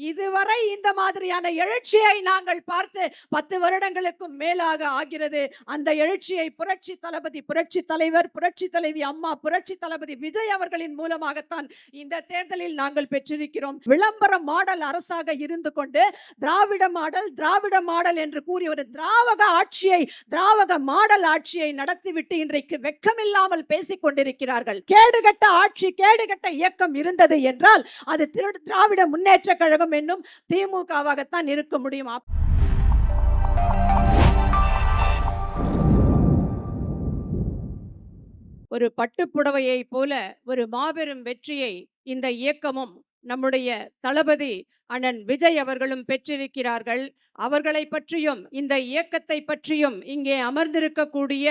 இதுவரை இந்த மாதிரியான எழுச்சியை நாங்கள் பார்த்து 10 வருடங்களுக்கும் மேலாக ஆகிறது. அந்த எழுச்சியை புரட்சி தளபதி, புரட்சி தலைவர், புரட்சி தலைவி அம்மா, புரட்சி தளபதி விஜய் அவர்களின் மூலமாகத்தான் இந்த தேர்தலில் நாங்கள் பெற்றிருக்கிறோம். விளம்பர மாடல் அரசாக இருந்து கொண்டு திராவிட மாடல், திராவிட மாடல் என்று கூறி ஒரு திராவக மாடல் ஆட்சியை நடத்திவிட்டு இன்றைக்கு வெட்கமில்லாமல் பேசிக் கொண்டிருக்கிறார்கள். கேடுகட்ட ஆட்சி, கேடுகட்ட இயக்கம் இருந்தது என்றால் அது திராவிட முன்னேற்ற கழகம் என்னும் திமுகவாகத்தான் இருக்க முடியும். ஒரு பட்டுப்புடவையை போல ஒரு மாபெரும் வெற்றியை இந்த இயக்கமும் நம்முடைய தளபதி அண்ணன் விஜய் அவர்களும் பெற்றிருக்கிறார்கள். அவர்களை பற்றியும் இந்த இயக்கத்தை பற்றியும் இங்கே அமர்ந்திருக்கக்கூடிய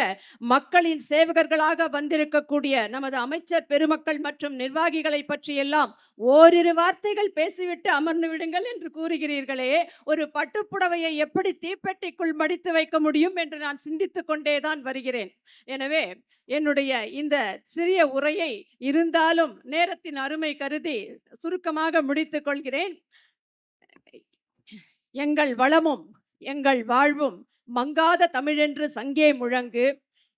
மக்களின் சேவகர்களாக வந்திருக்கக்கூடிய நமது அமைச்சர் பெருமக்கள் மற்றும் நிர்வாகிகளை பற்றியெல்லாம் ஓரிரு வார்த்தைகள் பேசிவிட்டு அமர்ந்து விடுங்கள் என்று கூறுகிறீர்களே, ஒரு பட்டுப்புடவையை எப்படி தீப்பெட்டிக்குள் மடித்து வைக்க முடியும் என்று நான் சிந்தித்துக் கொண்டேதான் வருகிறேன். எனவே என்னுடைய இந்த சிறிய உரையை இருந்தாலும் நேரத்தின் அருமை கருதி சுருக்கமாக முடித்துக் கொள்கிறேன். எங்கள் வளமும் எங்கள் வாழ்வும் மங்காத தமிழென்று சங்கே முழங்கு.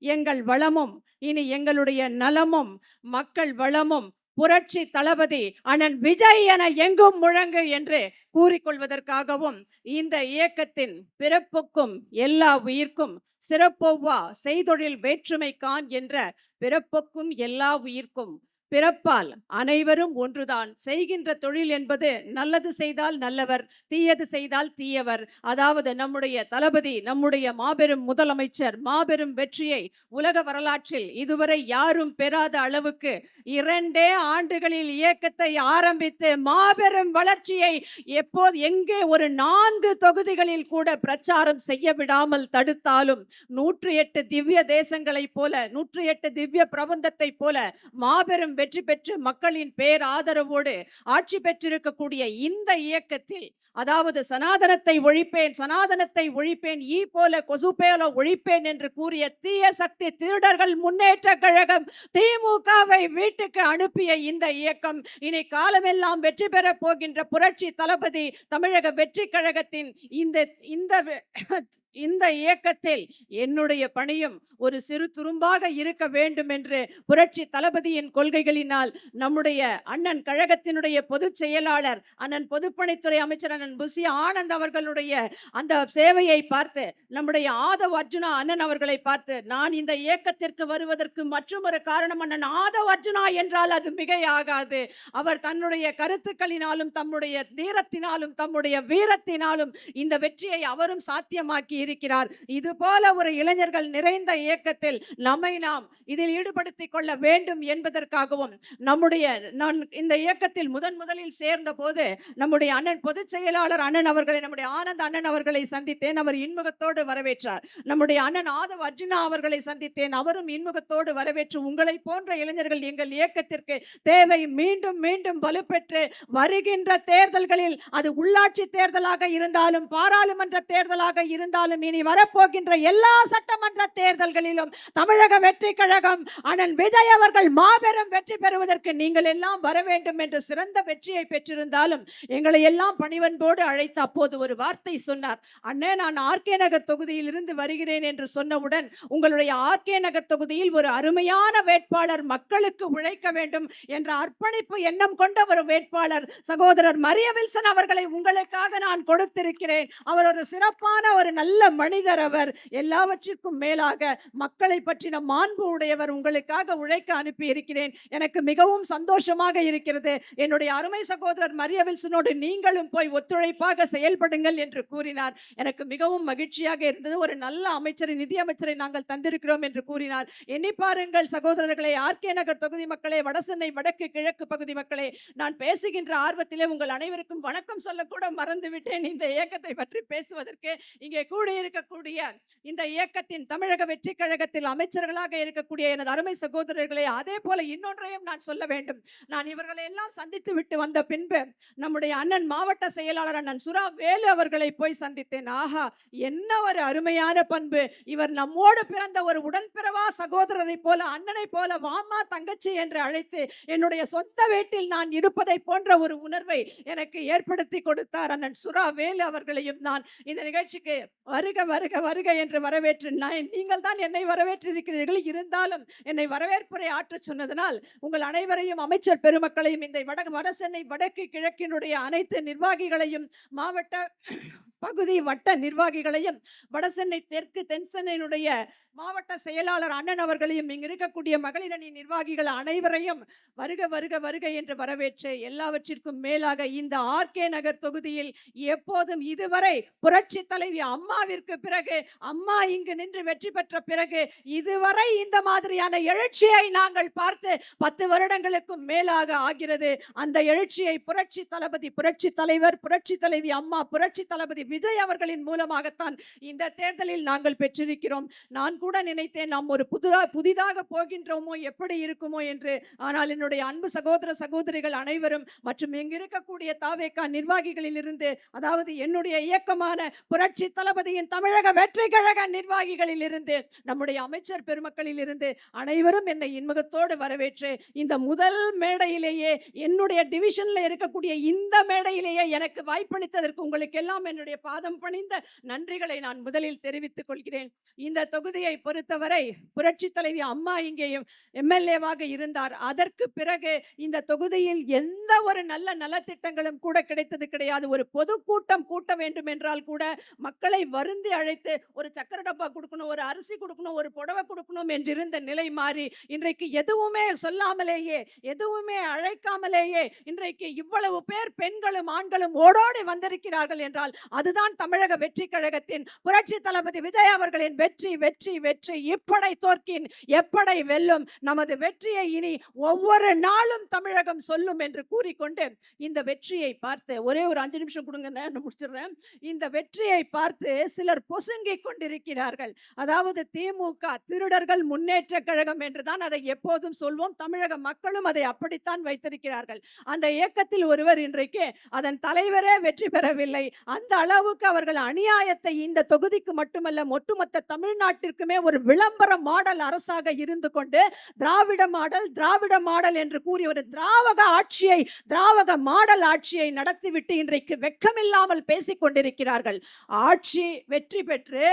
எங்கள் வளமும் இனி எங்களுடைய நலமும் மக்கள் வளமும் புரட்சி தளபதி அண்ணன் விஜய் என எங்கும் முழங்கு என்று கூறிக்கொள்வதற்காகவும் இந்த இயக்கத்தின் பிறப்புக்கும் எல்லா உயிர்க்கும் சிறப்பொவ்வா செய்தொழில் வேற்றுமை கான் என்ற பிறப்புக்கும் எல்லா உயிர்க்கும் பிறப்பால் அனைவரும் ஒன்றுதான். செய்கின்ற தொழில் என்பது நல்லது செய்தால் நல்லவர், தீயது செய்தால் தீயவர். அதாவது நம்முடைய தளபதி, நம்முடைய மாபெரும் முதலமைச்சர் மாபெரும் வெற்றியை உலக வரலாற்றில் இதுவரை யாரும் பெறாத அளவுக்கு 2 ஆண்டுகளில் இயக்கத்தை ஆரம்பித்து மாபெரும் வளர்ச்சியை எப்போது எங்கே ஒரு 4 தொகுதிகளில் கூட பிரச்சாரம் செய்ய விடாமல் தடுத்தாலும் 108 திவ்ய தேசங்களைப் போல 108 திவ்ய பிரபந்தத்தை போல மாபெரும் வெற்றி பெற்று மக்களின் பேர் ஆதரவோடு ஆட்சி பெற்றிருக்கக்கூடிய இந்த இயக்கத்தில், அதாவது சனாதனத்தை ஒழிப்பேன் ஈ போல கொசு போல ஒழிப்பேன் என்று கூறிய தீய சக்தி திருடர்கள் முன்னேற்ற கழகம் திமுகவை வீட்டுக்கு அனுப்பிய இந்த இயக்கம் இனி காலமெல்லாம் வெற்றி பெற போகின்ற புரட்சி தளபதி தமிழக வெற்றி கழகத்தின் இந்த இயக்கத்தில் என்னுடைய பணியும் ஒரு சிறு துரும்பாக இருக்க வேண்டும் என்று புரட்சி தளபதியின் கொள்கைகளினால் நம்முடைய அண்ணன் கழகத்தினுடைய பொதுச் செயலாளர் அண்ணன் பொதுப்பணித்துறை அமைச்சர் அண்ணன் புசி ஆனந்த் அவர்களுடைய அந்த சேவையை பார்த்து, நம்முடைய ஆதவ் அர்ஜுனா அண்ணன் அவர்களை பார்த்து, நான் இந்த இயக்கத்திற்கு வருவதற்கு மற்றொரு காரணம் அண்ணன் ஆதவ் அர்ஜுனா என்றால் அது மிகையாகாது. அவர் தன்னுடைய கருத்துக்களினாலும் தம்முடைய தீரத்தினாலும் தம்முடைய வீரத்தினாலும் இந்த வெற்றியை அவரும் சாத்தியமாக்கி இருக்கிறார். இது போல ஒரு இளைஞர்கள் நிறைந்த இயக்கத்தில் நாம் இதில் ஈடுபடுத்திக் கொள்ள வேண்டும் என்பதற்காகவும் நான் இந்த இயக்கத்தில் முதலில் சேர்ந்த போது நம்முடைய அண்ணன் பொதுச் செயலாளர் அண்ணன் அவர்களை, நம்முடைய ஆனந்த் அண்ணன் அவர்களை சந்தித்தேன். அவர் இன்முகத்தோடு வரவேற்றார். நம்முடைய அண்ணன் ஆதவ் அர்ஜுனா அவர்களை சந்தித்தேன். அவரும் இன்முகத்தோடு வரவேற்று, உங்களை போன்ற இளைஞர்கள் எங்கள் இயக்கத்திற்கு தேவை, மீண்டும் மீண்டும் வலுப்பெற்று வருகின்ற தேர்தல்களில் அது உள்ளாட்சி தேர்தலாக இருந்தாலும் பாராளுமன்ற தேர்தலாக இருந்தாலும் இனி வரப்போகின்ற எல்லா சட்டமன்ற தேர்தல்களிலும் தமிழக வெற்றி கழகம் அண்ணன் விஜய் அவர்கள் மாபெரும் வெற்றி பெறுவதற்கு நீங்கள் எல்லாம் வர வேண்டும் என்று சிறந்த வெற்றியை பெற்றிருந்தாலும் எங்களை எல்லாம் பணிவன்போடு அழைத்து அப்போது ஒரு வார்த்தை சொன்னார். அண்ணே, நான் ஆர்கே நகர் தொகுதியில் இருந்து வருகிறேன் என்று சொன்னவுடன், உங்களுடைய ஆர்கே நகர் தொகுதியில் ஒரு அருமையான வேட்பாளர், மக்களுக்கு உழைக்க வேண்டும் என்ற அர்ப்பணிப்பு எண்ணம் கொண்ட ஒரு வேட்பாளர் சகோதரர் மரிய வில்சன் அவர்களை உங்களுக்காக நான் கொடுத்திருக்கிறேன். அவர் ஒரு சிறப்பான ஒரு நல்ல மனிதர். அவர் எல்லாவற்றிற்கும் மேலாக மக்களை பற்றின மாண்பு உடையவர். உங்களுக்காக உழைக்க அனுப்பி இருக்கிறேன். எனக்கு மிகவும் சந்தோஷமாக இருக்கிறது. என்னுடைய அருமை சகோதரர் மரிய வில்சனோடு நீங்களும் போய் ஒத்துழைப்பாக செயல்படுங்கள் என்று கூறினார். எனக்கு மிகவும் மகிழ்ச்சியாக இருந்தது. ஒரு நல்ல அமைச்சரை, நிதி அமைச்சரை நாங்கள் தந்திருக்கிறோம் என்று கூறினார். எண்ணி பாருங்கள் சகோதரர்களே, ஆர்கே நகர் தொகுதி மக்களே, வடசென்னை வடக்கு கிழக்கு பகுதி மக்களே, நான் பேசுகின்ற ஆர்வத்திலே உங்கள் அனைவருக்கும் வணக்கம் சொல்லக்கூட மறந்துவிட்டேன் இந்த இயக்கத்தை பற்றி பேசுவதற்கு. இங்கே கூடி இருக்கக்கூடிய இந்த இயக்கத்தின் தமிழக வெற்றி கழகத்தில் அமைச்சர்களாக இருக்கக்கூடிய எனது அருமை சகோதரர்களே, அதே போல இன்னொன்றையும் நான் சொல்ல வேண்டும். நான் இவர்களை எல்லாம் சந்தித்து விட்டு வந்த பின்பு நம்முடைய அண்ணன் மாவட்ட செயலாளர் அண்ணன் சுரா வேலு அவர்களை போய் சந்தித்தேன். ஆஹா, என்ன ஒரு அருமையான பண்பு! இவர் நம்மோடு பிறந்த ஒரு உடன்பிறவா சகோதரரை போல, அண்ணனை போல வாமா தங்கச்சி என்று அழைத்து என்னுடைய சொந்த வீட்டில் நான் இருப்பதை போன்ற ஒரு உணர்வை எனக்கு ஏற்படுத்தி கொடுத்தார் அண்ணன் சுரா வேலு அவர்களையும் நான் இந்த நிகழ்ச்சிக்கு வருக வருக வருக என்று வரவேற்று, நீங்கள் தான் என்னை வரவேற்றிருக்கிறீர்கள். இருந்தாலும் என்னை வரவேற்புரை ஆற்ற சொன்னதனால் உங்கள் அனைவரையும், அமைச்சர் பெருமக்களையும், இந்த வட சென்னை வடக்கு கிழக்கினுடைய அனைத்து நிர்வாகிகளையும், மாவட்ட பகுதி வட்ட நிர்வாகிகளையும், வடசென்னை தெற்கு தென் சென்னையினுடைய மாவட்ட செயலாளர் அண்ணன் அவர்களையும், இங்கு இருக்கக்கூடிய மகளிர் அணி நிர்வாகிகள் அனைவரையும் வருக வருக வருக என்று வரவேற்று, எல்லாவற்றிற்கும் மேலாக இந்த ஆர்கே நகர் தொகுதியில் எப்போதும் இதுவரை புரட்சி தலைவி அம்மாவிற்கு பிறகு, அம்மா இங்கு நின்று வெற்றி பெற்ற பிறகு இதுவரை இந்த மாதிரியான எழுச்சியை நாங்கள் பார்த்து 10 வருடங்களுக்கும் மேலாக ஆகிறது. அந்த எழுச்சியை புரட்சி தளபதி, புரட்சி தலைவர், புரட்சி தலைவி அம்மா, புரட்சி தளபதி விஜய் அவர்களின் மூலமாகத்தான் இந்த தேர்தலில் நாங்கள் பெற்றிருக்கிறோம். நான் கூட நினைத்தேன் நாம் ஒரு புதிதாக போகின்றோமோ, எப்படி இருக்குமோ என்று. ஆனால் என்னுடைய அன்பு சகோதர சகோதரிகள் அனைவரும் மற்றும் இங்கு இருக்கக்கூடிய தாவேகா நிர்வாகிகளில் இருந்து, அதாவது என்னுடைய இயக்கமான புரட்சி தளபதியின் தமிழக வெற்றி கழக நிர்வாகிகளில் இருந்து, நம்முடைய அமைச்சர் பெருமக்களில் இருந்து அனைவரும் என்னை இன்முகத்தோடு வரவேற்று இந்த முதல் மேடையிலேயே, என்னுடைய டிவிஷன்ல இருக்கக்கூடிய இந்த மேடையிலேயே எனக்கு வாய்ப்பளித்ததற்கு உங்களுக்கு எல்லாம் என்னுடைய பாதம் பணிந்த நன்றிகளை நான் முதலில் தெரிவித்துக் கொள்கிறேன். இந்த தொகுதியை பொறுத்தவரை புரட்சி தலைவி அம்மா இங்கேயும் எம்எல்ஏவாக இருந்தார். அதற்கு பிறகு இந்த தொகுதியில் எந்த ஒரு நல்ல நலத்திட்டங்களும் கூட கிடைத்தது கிடையாது. ஒரு பொதுக்கூட்டம் கூட்ட வேண்டும் என்றால் கூட மக்களை வருந்தி அழைத்து ஒரு சக்கர டப்பா கொடுக்கணும், ஒரு அரிசி கொடுக்கணும், ஒரு புடவை கொடுக்கணும் என்றிருந்த நிலை மாறி இன்றைக்கு எதுவுமே சொல்லாமலேயே, எதுவுமே அழைக்காமலேயே இன்றைக்கு இவ்வளவு பேர் பெண்களும் ஆண்களும் ஓடோடி வந்திருக்கிறார்கள் என்றால் அதுதான் தமிழக வெற்றி கழகத்தின் புரட்சி தளபதி விஜய் அவர்களின் வெற்றி வெற்றி வெற்றி. இப்படை தோற்கின் எப்படை வெல்லும். நமது வெற்றியை இனி ஒவ்வொரு நாளும் தமிழகம் சொல்லும் என்று கூறிக்கொண்டு, இந்த வெற்றியை பார்த்து ஒரே ஒரு 5 நிமிஷம் கொடுங்க, நான் முடிச்சிடுறேன். இந்த வெற்றியை பார்த்து சிலர் பொசுங்கிக் கொண்டிருக்கிறார்கள். அதாவது திமுக திருடர்கள் முன்னேற்ற கழகம் என்றுதான் அதை எப்போதும் சொல்வோம். தமிழக மக்களும் அதை அப்படித்தான் வைத்திருக்கிறார்கள். அந்த இயக்கத்தில் ஒருவர் இன்றைக்கு அதன் தலைவரே வெற்றி பெறவில்லை. அந்த அளவுக்கு அவர்கள் அநியாயத்தை இந்த தொகுதிக்கு மட்டுமல்ல, ஒட்டுமொத்த தமிழ்நாட்டிற்குமே ஒரு விளம்பர மாடல் அரசாக இருந்து கொண்டு திராவிட மாடல் என்று கூறி ஒரு திராவக ஆட்சியை, திராவக மாடல் ஆட்சியை நடத்திவிட்டு இன்றைக்கு வெட்கமில்லாமல் பேசிக் கொண்டிருக்கிறார்கள். ஆட்சி வெற்றி பெற்று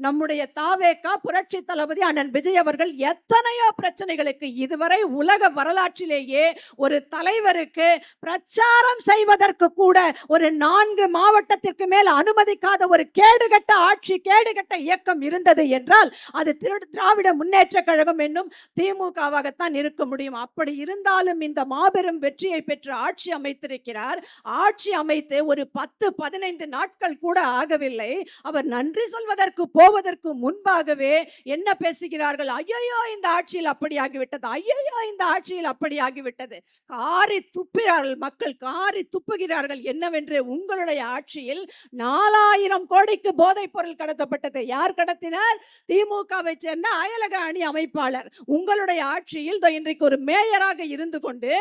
நம்முடைய தாவேகா புரட்சி தளபதி அண்ணன் விஜய் அவர்கள் எத்தனையோ பிரச்சனைகளுக்கு இதுவரை உலக வரலாற்றிலேயே ஒரு தலைவருக்கு பிரச்சாரம் செய்வதற்கு கூட ஒரு 4 மாவட்டத்திற்கு மேல் அனுமதிக்காத ஒரு கேடுகட்ட ஆட்சி, கேடுகட்ட இயக்கம் இருந்தது என்றால் அது திராவிட முன்னேற்ற கழகம் என்னும் திமுகவாகத்தான் இருக்க முடியும். அப்படி இருந்தாலும் இந்த மாபெரும் வெற்றியை பெற்று ஆட்சி அமைத்திருக்கிறார். ஆட்சி அமைத்து ஒரு 10-15 நாட்கள் கூட ஆகவில்லை. அவர் நன்றி சொல்வதற்கு போவதற்கு முன்பாகவே என்ன பேசுகிறார்கள்? ஐயோ இந்த ஆட்சியில் அப்படி ஆகிவிட்டது, ஐயோ இந்த ஆட்சியில் அப்படி ஆகிவிட்டது. காரி துப்புகிறார்கள், மக்கள் காரி துப்புகிறார்கள். என்னவென்று, உங்களுடைய ஆட்சியில் 4000 கோடிக்கு போதைப் பொருள் கடத்தப்பட்டது. யார் கடத்தினார்? திமுகவை சேர்ந்த அயலக அணி அமைப்பாளர். உங்களுடைய ஆட்சியில் இன்றைக்கு ஒரு மேயராக இருந்து கொண்டு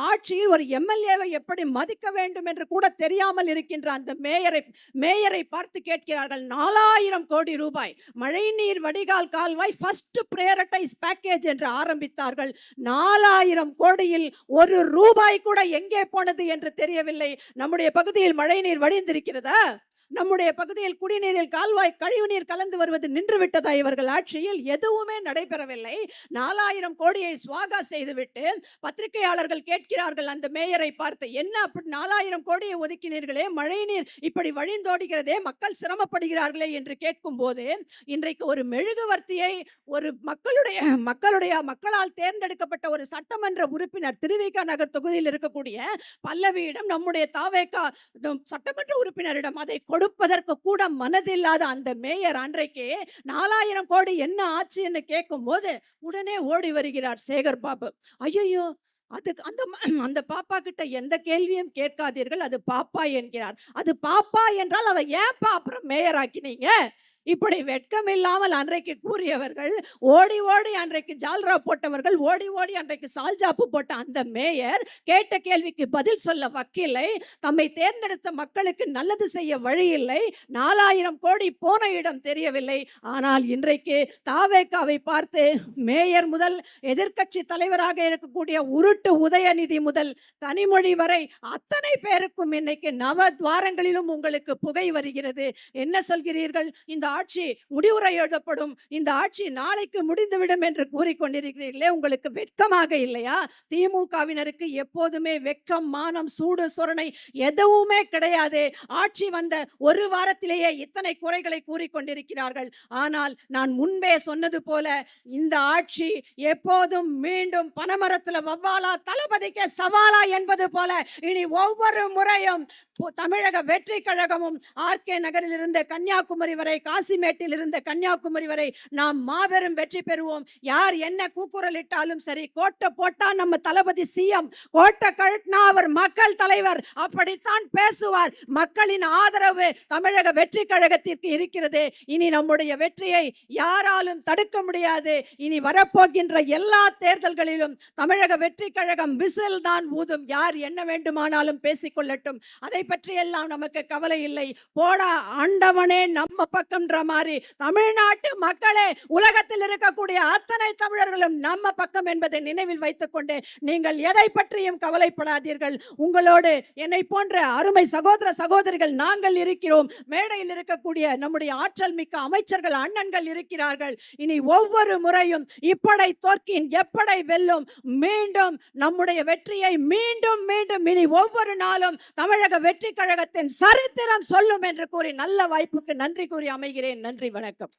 ஆட்சியில் ஒரு எம்எல்ஏவை எப்படி மதிக்க வேண்டும் என்று கூட தெரியாமல் இருக்கின்ற அந்த மேயரை பார்த்து கேட்கிறார்கள். 4000 கோடி ரூபாய் மழைநீர் வடிகால் கால்வாய் ஃபர்ஸ்ட் பிரையாரிட்டைஸ் பேக்கேஜ் என்று ஆரம்பித்தார்கள். 4000 கோடியில் ஒரு ரூபாய் கூட எங்கே போனது என்று தெரியவில்லை. நம்முடைய பகுதியில் மழைநீர் வடிந்திருக்கிறதா? நம்முடைய பகுதியில் குடிநீரில் கால்வாய் கழிவுநீர் கலந்து வருவது நின்று விட்டதா? இவர்கள் ஆட்சியில் எதுவுமே நடைபெறவில்லை. 4000 கோடியை சுவாகா செய்துவிட்டு பத்திரிகையாளர்கள் கேட்கிறார்கள் அந்த மேயரை பார்த்து, என்ன அப்படி 4000 கோடியை ஒதுக்கினீர்களே, மழைநீர் இப்படி வழிந்தோடுகிறதே, மக்கள் சிரமப்படுகிறார்களே என்று கேட்கும் போது, இன்றைக்கு ஒரு மெழுகுவர்த்தியை ஒரு மக்களால் தேர்ந்தெடுக்கப்பட்ட ஒரு சட்டமன்ற உறுப்பினர் திருவிக நகர் தொகுதியில் இருக்கக்கூடிய பல்லவியிடம், நம்முடைய தாவேகா சட்டமன்ற உறுப்பினரிடம் அதை கொடுப்பதற்கு கூட மனதில்லாத அந்த மேயர் அன்றைக்கு 4000 கோடி என்ன ஆச்சு என்று கேட்கும் போது உடனே ஓடி வருகிறார் சேகர் பாபு. ஐயோ, அதுக்கு அந்த பாப்பா கிட்ட எந்த கேள்வியும் கேட்காதீர்கள், அது பாப்பா என்கிறார். அது பாப்பா என்றால் அதை ஏன்பா அப்புறம் மேயர் ஆக்கினீங்க? இப்படி வெட்கமில்லாமல் அன்றைக்கு கூறியவர்கள், ஓடி ஓடி அன்றைக்கு ஜால்ரா போட்டவர்கள், ஓடி ஓடி அன்றைக்கு சால்ஜாப்பு போட்ட அந்த மேயர் கேட்ட கேள்விக்கு பதில் சொல்ல வக்கில்லை. தம்மை தேர்ந்தெடுத்த மக்களுக்கு நல்லது செய்ய வழி இல்லை. 4000 கோடி போன இடம் தெரியவில்லை. ஆனால் இன்றைக்கு தாவேகாவை பார்த்து மேயர் முதல் எதிர்க்கட்சி தலைவராக இருக்கக்கூடிய உருட்டு உதயநிதி முதல் கனிமொழி வரை அத்தனை பேருக்கும் இன்னைக்கு நவத்வாரங்களிலும் உங்களுக்கு புகை வருகிறது. என்ன சொல்கிறீர்கள்? இந்த ஆட்சி முடிவுரை எழுதப்படும், இந்த ஆட்சி நாளைக்கு முடிந்துவிடும் என்று கூறிக்கொண்டிருக்கிறீர்களே, உங்களுக்கு வெட்கமாக இல்லையா? திமுகவினருக்கு எப்போதுமே வெட்கம், மானம், சூடு சொரணை எதுவுமே கிடையாது. ஆட்சி வந்த ஒரு வாரத்திலேயே இத்தனை குறைகளை கூறிக்கொண்டிருக்கிறார்கள். ஆனால் நான் முன்பே சொன்னது போல இந்த ஆட்சி எப்போதும் மீண்டும் பனமரத்துல வவ்வாலா தளபதிக்கு சவாலா என்பது போல இனி ஒவ்வொரு முறையும் தமிழக வெற்றி கழகமும் ஆர்கே நகரில் இருந்த கன்னியாகுமரி வரை, காசிமேட்டில் இருந்த கன்னியாகுமரி வரை நாம் மாபெரும் வெற்றி பெறுவோம். யார் என்ன கூக்குரல் இட்டாலும் சரி, கோட்டை போட்டா நம்ம தளபதி சிஎம், கோட்டை கழட்டினா அவர் மக்கள் தலைவர், அப்படித்தான் பேசுவார். மக்களின் ஆதரவு தமிழக வெற்றி கழகத்திற்கு இருக்கிறது. இனி நம்முடைய வெற்றியை யாராலும் தடுக்க முடியாது. இனி வரப்போகின்ற எல்லா தேர்தல்களிலும் தமிழக வெற்றி கழகம் விசில் தான் ஊதும். யார் என்ன வேண்டுமானாலும் பேசிக்கொள்ளட்டும். அதை பற்றி எல்லாம் நமக்கு கவலை இல்லை. போடா ஆண்டவனே நம்ம பக்கம்ன்ற மாதிரி தமிழ்நாட்டு மக்களே, உலகத்தில் இருக்கக்கூடிய அத்தனை தமிழர்களும் நம்ம பக்கம் என்பதை நினைவில் வைத்துக் கொண்டு நீங்கள் எதை பற்றியும் கவலைப்படாதீர்கள். உங்களோடு என்னை போன்ற அருமை சகோதர சகோதரிகள் நாங்கள் இருக்கிறோம். மேடையில் இருக்கக்கூடிய நம்முடைய ஆற்றல் மிக்க அமைச்சர்கள் அண்ணன்கள் இருக்கிறார்கள். இனி ஒவ்வொரு முறையும் இப்படை தோற்கின் எப்படை வெல்லும். மீண்டும் நம்முடைய வெற்றியை மீண்டும் மீண்டும் இனி ஒவ்வொரு நாளும் தமிழக வெற்றி கழகத்தின் சரித்திரம் சொல்லும் என்று கூறி நல்ல வாய்ப்புக்கு நன்றி கூறி அமைகிறேன். நன்றி, வணக்கம்.